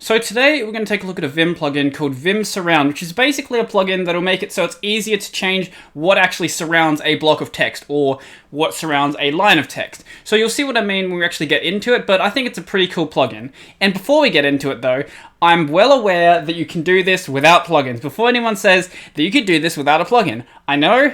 So today we're going to take a look at a Vim plugin called vim-surround, which is basically a plugin that will make it so it's easier to change what actually surrounds a block of text or what surrounds a line of text. So you'll see what I mean when we actually get into it, but I think it's a pretty cool plugin. And before we get into it though, I'm well aware that you can do this without plugins. Before anyone says that you could do this without a plugin, I know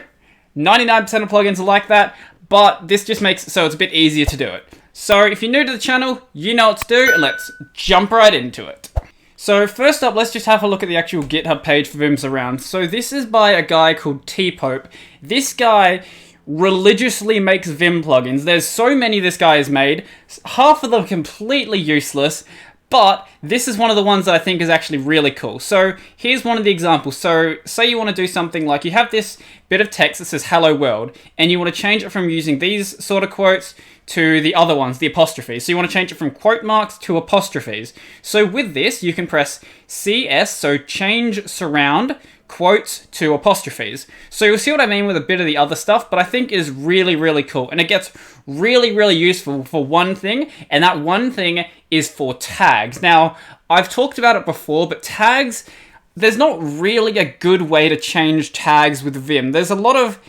99% of plugins are like that, but this just makes it so it's a bit easier to do it. So if you're new to the channel, you know what to do, and let's jump right into it. So first up, let's just have a look at the actual GitHub page for vim-surround. So this is by a guy called T-Pope. This guy religiously makes Vim plugins. There's so many this guy has made, half of them completely useless, but this is one of the ones that I think is actually really cool. So here's one of the examples. So say you want to do something like you have this bit of text that says hello world, and you want to change it from using these sort of quotes to the other ones, the apostrophes. So you want to change it from quote marks to apostrophes. So with this, you can press CS, so change surround quotes to apostrophes. So you'll see what I mean with a bit of the other stuff, but I think is really, really cool. And it gets really, really useful for one thing, and that one thing is for tags. Now, I've talked about it before, but tags, there's not really a good way to change tags with Vim. There's a lot of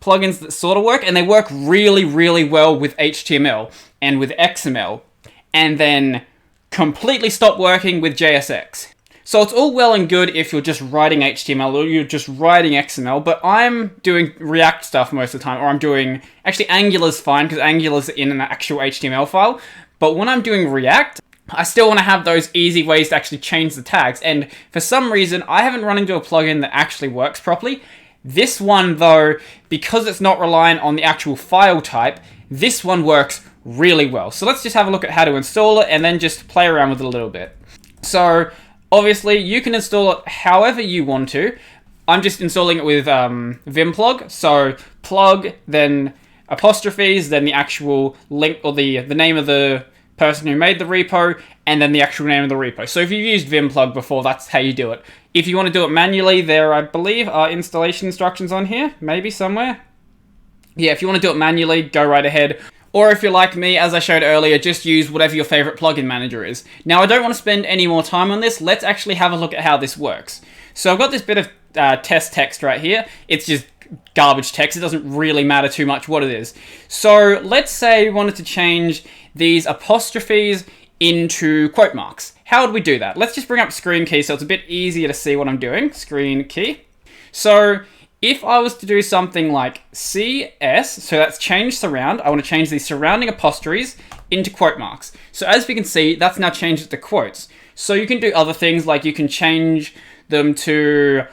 plugins that sort of work, and they work really, really well with HTML and with XML, and then completely stop working with JSX. So it's all well and good if you're just writing HTML or you're just writing XML, but I'm doing React stuff most of the time, or I'm doing, actually Angular's fine because Angular's in an actual HTML file, but when I'm doing React, I still want to have those easy ways to actually change the tags, and for some reason, I haven't run into a plugin that actually works properly. This one though, because it's not reliant on the actual file type, this one works really well. So let's just have a look at how to install it and then just play around with it a little bit. So obviously you can install it however you want to. I'm just installing it with vimplug. So plug, then apostrophes, then the actual link or the name of the person who made the repo, and then the actual name of the repo. So if you've used vimplug before, that's how you do it. If you want to do it manually, there, I believe, are installation instructions on here, maybe somewhere. Yeah, if you want to do it manually, go right ahead. Or if you're like me, as I showed earlier, just use whatever your favorite plugin manager is. Now, I don't want to spend any more time on this. Let's actually have a look at how this works. So I've got this bit of test text right here. It's just garbage text. It doesn't really matter too much what it is. So let's say we wanted to change these apostrophes into quote marks. How would we do that? Let's just bring up screen key so it's a bit easier to see what I'm doing. Screen key. So if I was to do something like CS, so that's change surround, I want to change these surrounding apostrophes into quote marks. So as we can see, that's now changed it to quotes. So you can do other things like you can change them to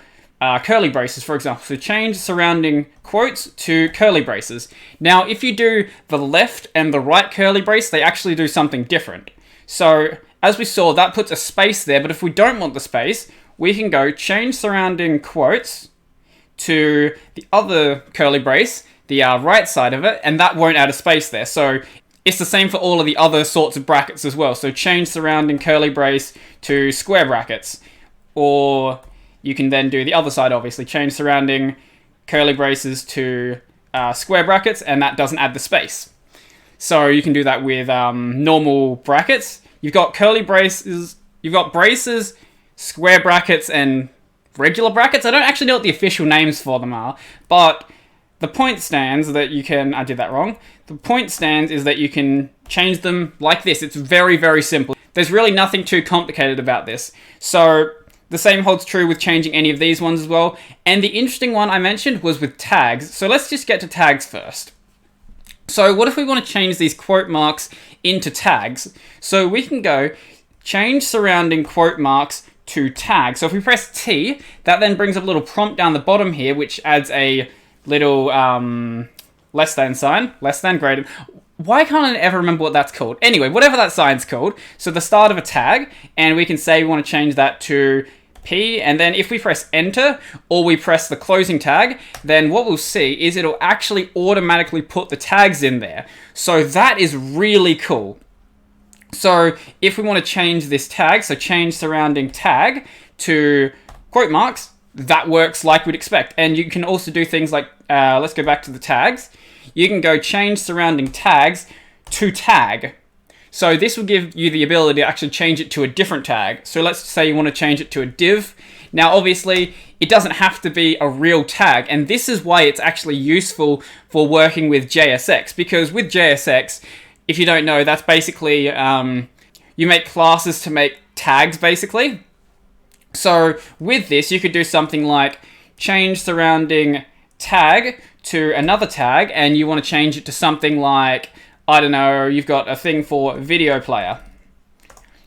curly braces, for example. So change surrounding quotes to curly braces. Now, if you do the left and the right curly brace, they actually do something different. So as we saw, that puts a space there, but if we don't want the space, we can go change surrounding quotes to the other curly brace, the right side of it, and that won't add a space there. So it's the same for all of the other sorts of brackets as well. So change surrounding curly brace to square brackets, or you can then do the other side, obviously, change surrounding curly braces to square brackets, and that doesn't add the space. So you can do that with normal brackets. You've got curly braces, you've got braces, square brackets, and regular brackets. I don't actually know what the official names for them are, but the point stands that you can, I did that wrong. The point stands is that you can change them like this. It's very, very simple. There's really nothing too complicated about this. So the same holds true with changing any of these ones as well. And the interesting one I mentioned was with tags. So let's just get to tags first. So what if we want to change these quote marks into tags? So we can go change surrounding quote marks to tag. So if we press T, that then brings up a little prompt down the bottom here, which adds a little less than sign, less than, greater. Why can't I ever remember what that's called? Anyway, whatever that sign's called. So the start of a tag, and we can say we want to change that to P, and then if we press enter or we press the closing tag, then what we'll see is it'll actually automatically put the tags in there. So that is really cool. So if we want to change this tag, so change surrounding tag to quote marks, that works like we'd expect. And you can also do things like, let's go back to the tags. You can go change surrounding tags to tag. So this will give you the ability to actually change it to a different tag. So let's say you want to change it to a div. Now, obviously, it doesn't have to be a real tag, and this is why it's actually useful for working with JSX, because with JSX, if you don't know, that's basically, you make classes to make tags, basically. So with this, you could do something like change surrounding tag to another tag, and you want to change it to something like, I don't know, you've got a thing for video player.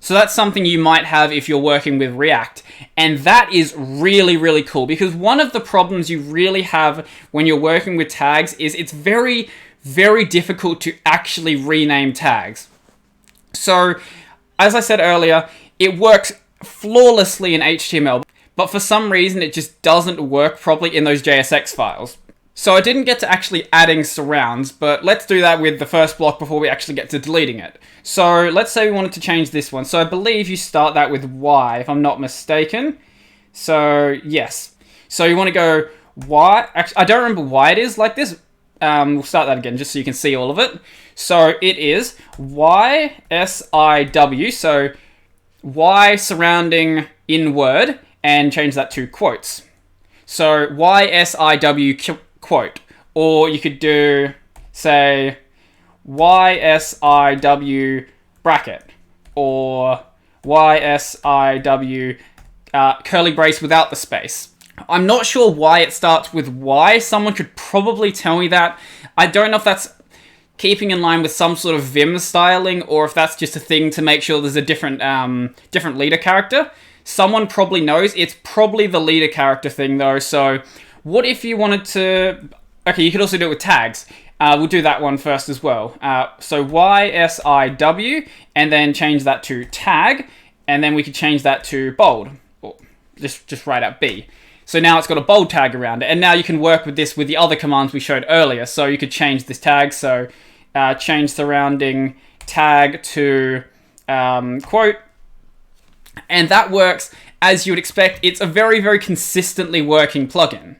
So that's something you might have if you're working with React. And that is really, really cool, because one of the problems you really have when you're working with tags is it's very, very difficult to actually rename tags. So, as I said earlier, it works flawlessly in HTML, but for some reason it just doesn't work properly in those JSX files. So I didn't get to actually adding surrounds, but let's do that with the first block before we actually get to deleting it. So let's say we wanted to change this one. So I believe you start that with Y, if I'm not mistaken. So yes. So you want to go Y. Actually, I don't remember why it is like this. We'll start that again just so you can see all of it. So it is YSIW. So Y surrounding in word, and change that to quotes. So YSIW quote, or you could do, say, YSIW bracket, or YSIW curly brace without the space. I'm not sure why it starts with Y. Someone could probably tell me that. I don't know if that's keeping in line with some sort of Vim styling, or if that's just a thing to make sure there's a different leader character. Someone probably knows. It's probably the leader character thing, though. So what if you wanted to... Okay, you could also do it with tags. We'll do that one first as well. So YSIW, and then change that to tag, and then we could change that to bold. Or just write out B. So now it's got a bold tag around it, and now you can work with this with the other commands we showed earlier. So you could change this tag, so change surrounding tag to quote, and that works as you would expect. It's a very, very consistently working plugin.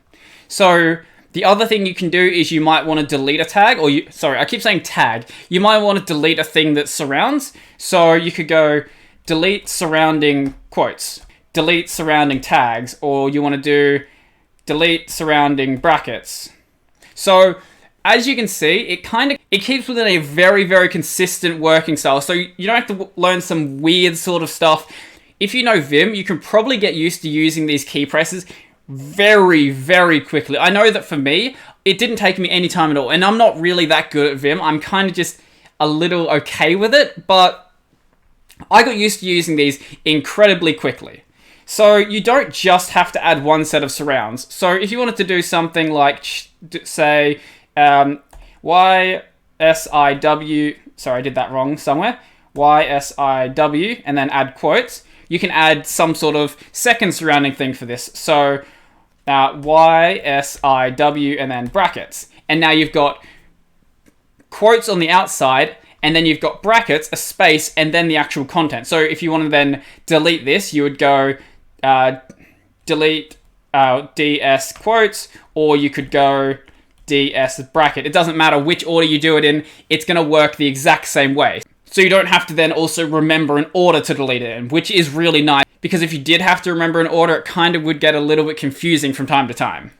So the other thing you can do is you might want to delete a tag, or I keep saying tag. You might want to delete a thing that surrounds. So you could go delete surrounding quotes, delete surrounding tags, or you want to do delete surrounding brackets. So as you can see, it keeps within a very, very consistent working style. So you don't have to learn some weird sort of stuff. If you know Vim, you can probably get used to using these key presses very, very quickly. I know that for me, it didn't take me any time at all, and I'm not really that good at Vim. I'm kind of just a little okay with it, but I got used to using these incredibly quickly. So you don't just have to add one set of surrounds. So if you wanted to do something like, say, YSIW, sorry, I did that wrong somewhere, YSIW, and then add quotes, you can add some sort of second surrounding thing for this. So YSIW and then brackets. And now you've got quotes on the outside, and then you've got brackets, a space, and then the actual content. So if you want to then delete this, you would go delete DS quotes, or you could go DS bracket. It doesn't matter which order you do it in, it's going to work the exact same way. So you don't have to then also remember an order to delete it in, which is really nice, because if you did have to remember an order, it kind of would get a little bit confusing from time to time.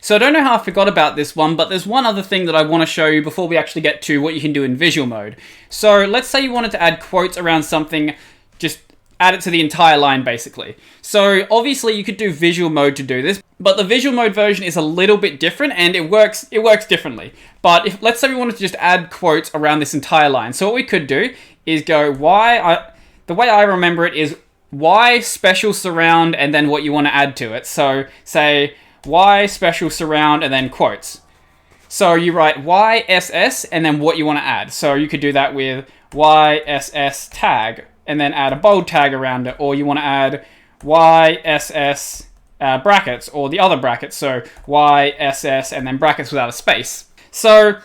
So I don't know how I forgot about this one, but there's one other thing that I want to show you before we actually get to what you can do in visual mode. So let's say you wanted to add quotes around something, just add it to the entire line basically. So obviously you could do visual mode to do this, but the visual mode version is a little bit different, and it works differently. But if, let's say we wanted to just add quotes around this entire line. So what we could do is go the way I remember it is Y special surround and then what you want to add to it. So say Y special surround and then quotes. So you write YSS and then what you want to add. So you could do that with YSS tag and then add a bold tag around it, or you want to add YSS brackets or the other brackets. So YSS and then brackets without a space. So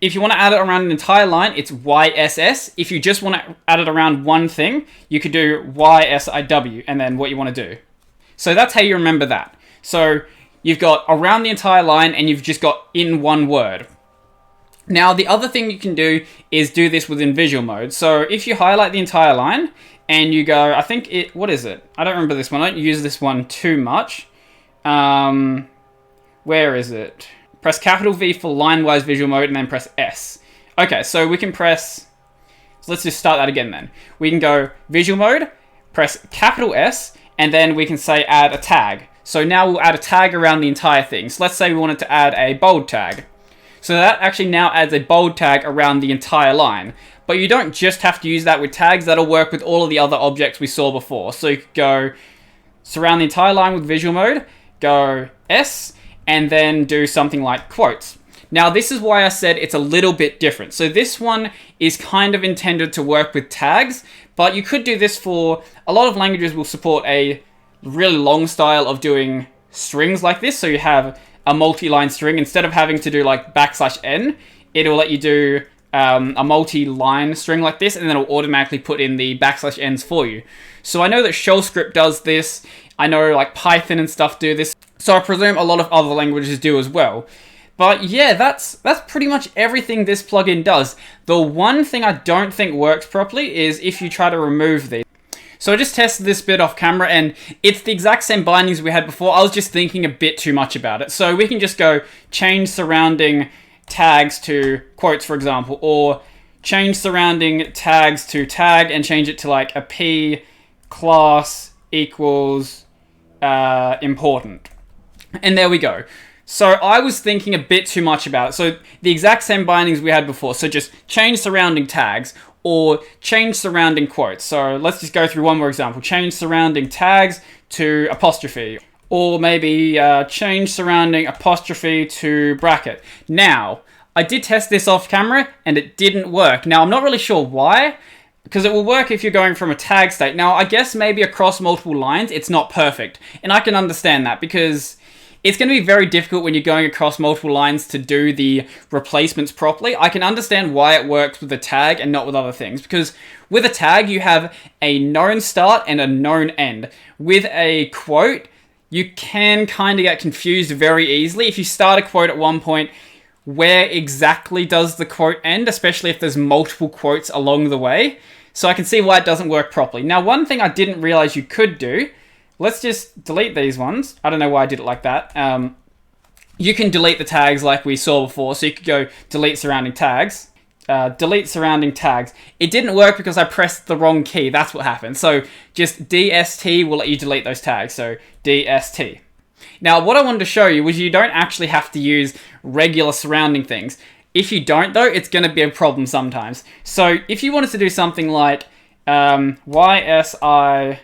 if you want to add it around an entire line, it's YSS. If you just want to add it around one thing, you could do YSIW and then what you want to do. So that's how you remember that. So you've got around the entire line and you've just got in one word. Now, the other thing you can do is do this within visual mode. So if you highlight the entire line and you go, what is it? I don't remember this one. I don't use this one too much. Where is it? Press capital V for line-wise visual mode and then press S. Okay, so we can press... So let's just start that again then. We can go visual mode, press capital S, and then we can say add a tag. So now we'll add a tag around the entire thing. So let's say we wanted to add a bold tag. So that actually now adds a bold tag around the entire line. But you don't just have to use that with tags. That'll work with all of the other objects we saw before. So you could go surround the entire line with visual mode, go S, and then do something like quotes. Now, this is why I said it's a little bit different. So this one is kind of intended to work with tags, but you could do this for... A lot of languages will support a really long style of doing strings like this. So you have a multi-line string. Instead of having to do like \n, it'll let you do a multi-line string like this, and then it'll automatically put in the \n's for you. So I know that shell script does this. I know like Python and stuff do this. So I presume a lot of other languages do as well. But yeah, that's pretty much everything this plugin does. The one thing I don't think works properly is if you try to remove these. So I just tested this bit off camera, and it's the exact same bindings we had before. I was just thinking a bit too much about it. So we can just go change surrounding tags to quotes, for example, or change surrounding tags to tag and change it to like a P class equals important. And there we go. So I was thinking a bit too much about it. So the exact same bindings we had before. So just change surrounding tags or change surrounding quotes. So let's just go through one more example. Change surrounding tags to apostrophe. Or maybe change surrounding apostrophe to bracket. Now, I did test this off camera and it didn't work. Now, I'm not really sure why, because it will work if you're going from a tag state. Now, I guess maybe across multiple lines, it's not perfect. And I can understand that because it's going to be very difficult when you're going across multiple lines to do the replacements properly. I can understand why it works with a tag and not with other things, because with a tag, you have a known start and a known end. With a quote, you can kind of get confused very easily. If you start a quote at one point, where exactly does the quote end, especially if there's multiple quotes along the way? So I can see why it doesn't work properly. Now, one thing I didn't realize you could do, let's just delete these ones. I don't know why I did it like that. You can delete the tags like we saw before. So you could go delete surrounding tags. Delete surrounding tags. It didn't work because I pressed the wrong key. That's what happened. So just DST will let you delete those tags. So DST. Now, what I wanted to show you was you don't actually have to use regular surrounding things. If you don't, though, it's going to be a problem sometimes. So if you wanted to do something like YSIW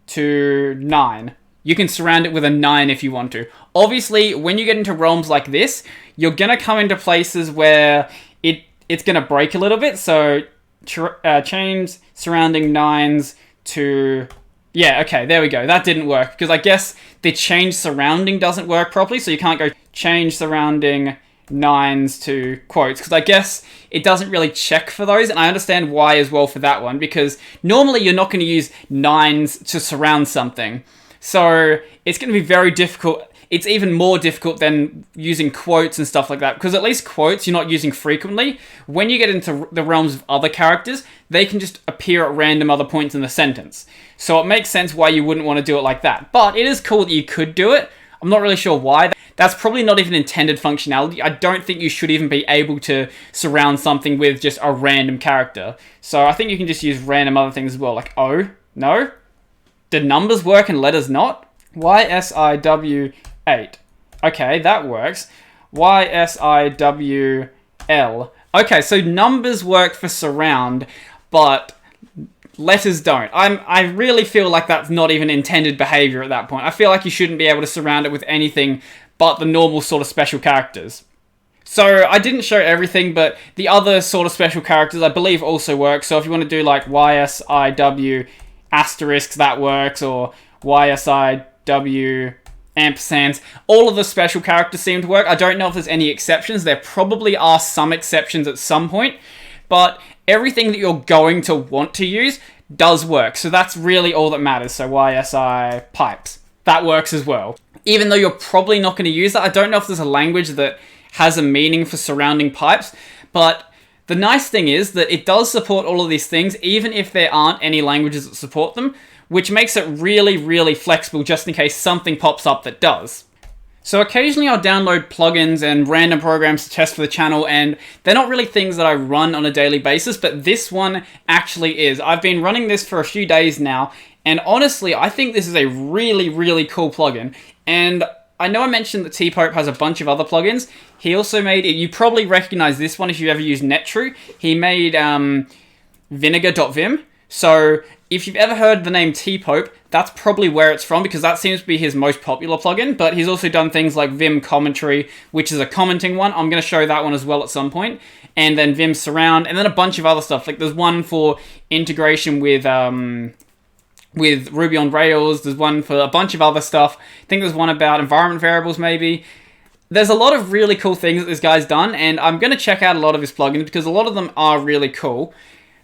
to 9, you can surround it with a 9 if you want to. Obviously, when you get into realms like this, you're going to come into places where it's going to break a little bit. So change surrounding 9s to... Yeah, okay, there we go. That didn't work, because I guess the change surrounding doesn't work properly, so you can't go change surrounding 9s to quotes, because I guess it doesn't really check for those, and I understand why as well for that one, because normally you're not going to use 9s to surround something. So it's going to be very difficult. It's even more difficult than using quotes and stuff like that, because at least quotes you're not using frequently. When you get into the realms of other characters, they can just appear at random other points in the sentence. So it makes sense why you wouldn't want to do it like that. But it is cool that you could do it. I'm not really sure why. That's probably not even intended functionality. I don't think you should even be able to surround something with just a random character. So I think you can just use random other things as well, like O. No? Did numbers work and letters not? YSIW 8. Okay, that works. YSIWL. Okay, so numbers work for surround, but letters don't. I really feel like that's not even intended behavior at that point. I feel like you shouldn't be able to surround it with anything but the normal sort of special characters. So I didn't show everything, but the other sort of special characters I believe also work. So if you want to do like YSIW asterisk, that works, or YSIW ampersands, all of the special characters seem to work. I don't know if there's any exceptions. There probably are some exceptions at some point, but everything that you're going to want to use does work. So that's really all that matters. So YSI pipes, that works as well. Even though you're probably not going to use that, I don't know if there's a language that has a meaning for surrounding pipes, but the nice thing is that it does support all of these things, even if there aren't any languages that support them, which makes it really, really flexible just in case something pops up that does. So occasionally I'll download plugins and random programs to test for the channel, and they're not really things that I run on a daily basis, but this one actually is. I've been running this for a few days now, and honestly, I think this is a really, really cool plugin. And I know I mentioned that T-Pope has a bunch of other plugins. He also made, you probably recognize this one if you ever used Netrue. He made vinegar.vim. So if you've ever heard the name T-Pope, that's probably where it's from, because that seems to be his most popular plugin. But he's also done things like Vim Commentary, which is a commenting one. I'm going to show that one as well at some point. And then vim-surround, and then a bunch of other stuff. Like there's one for integration with Ruby on Rails. There's one for a bunch of other stuff. I think there's one about environment variables maybe. There's a lot of really cool things that this guy's done, and I'm going to check out a lot of his plugins because a lot of them are really cool.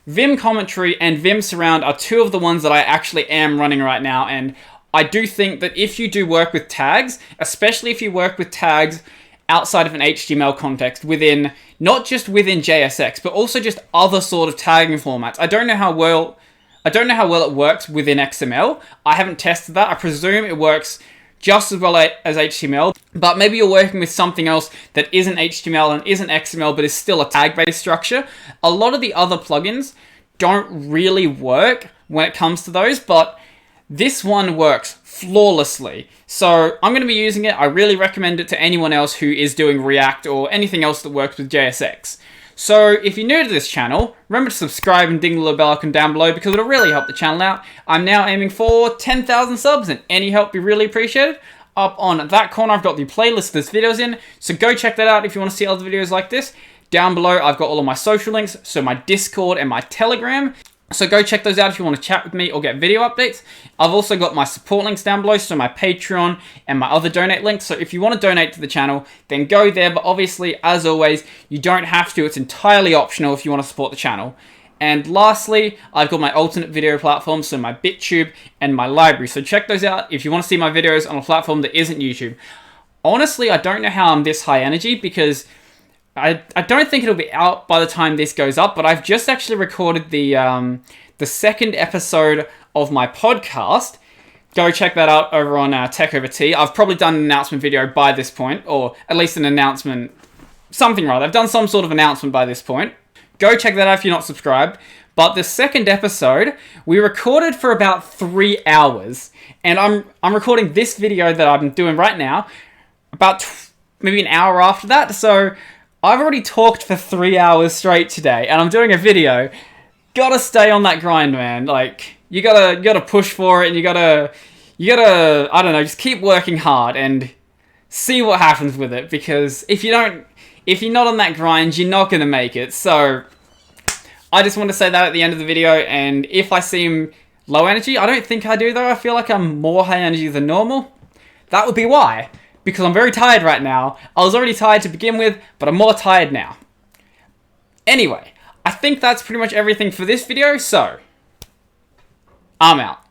Vim Commentary and vim-surround are two of the ones that I actually am running right now, and I do think that if you do work with tags, especially if you work with tags outside of an HTML context, within, not just within JSX, but also just other sort of tagging formats. I don't know how well it works within XML. I haven't tested that. I presume it works just as well as HTML, but maybe you're working with something else that isn't HTML and isn't XML, but is still a tag-based structure. A lot of the other plugins don't really work when it comes to those, but this one works flawlessly. So I'm going to be using it. I really recommend it to anyone else who is doing React or anything else that works with JSX. So if you're new to this channel, remember to subscribe and ding the little bell icon down below because it'll really help the channel out. I'm now aiming for 10,000 subs, and any help be really appreciated. Up on that corner, I've got the playlist there's videos in, so go check that out if you want to see other videos like this. Down below, I've got all of my social links, so my Discord and my Telegram. So go check those out if you want to chat with me or get video updates. I've also got my support links down below, so my Patreon and my other donate links. So if you want to donate to the channel, then go there. But obviously, as always, you don't have to. It's entirely optional if you want to support the channel. And lastly, I've got my alternate video platforms, so my BitChute and my LBRY. So check those out if you want to see my videos on a platform that isn't YouTube. Honestly, I don't know how I'm this high energy because I don't think it'll be out by the time this goes up, but I've just actually recorded the second episode of my podcast. Go check that out over on Tech Over Tea. I've probably done an announcement video by this point, or at least an announcement, something rather. I've done some sort of announcement by this point. Go check that out if you're not subscribed. But the second episode, we recorded for about 3 hours, and I'm recording this video that I'm doing right now about maybe an hour after that, so I've already talked for 3 hours straight today, and I'm doing a video. Gotta stay on that grind, man. Like, you gotta push for it, and you gotta, I don't know, just keep working hard and see what happens with it, because if you're not on that grind, you're not gonna make it. So, I just want to say that at the end of the video, and if I seem low energy, I don't think I do though. I feel like I'm more high energy than normal. That would be why. Because I'm very tired right now. I was already tired to begin with, but I'm more tired now. Anyway, I think that's pretty much everything for this video, so I'm out.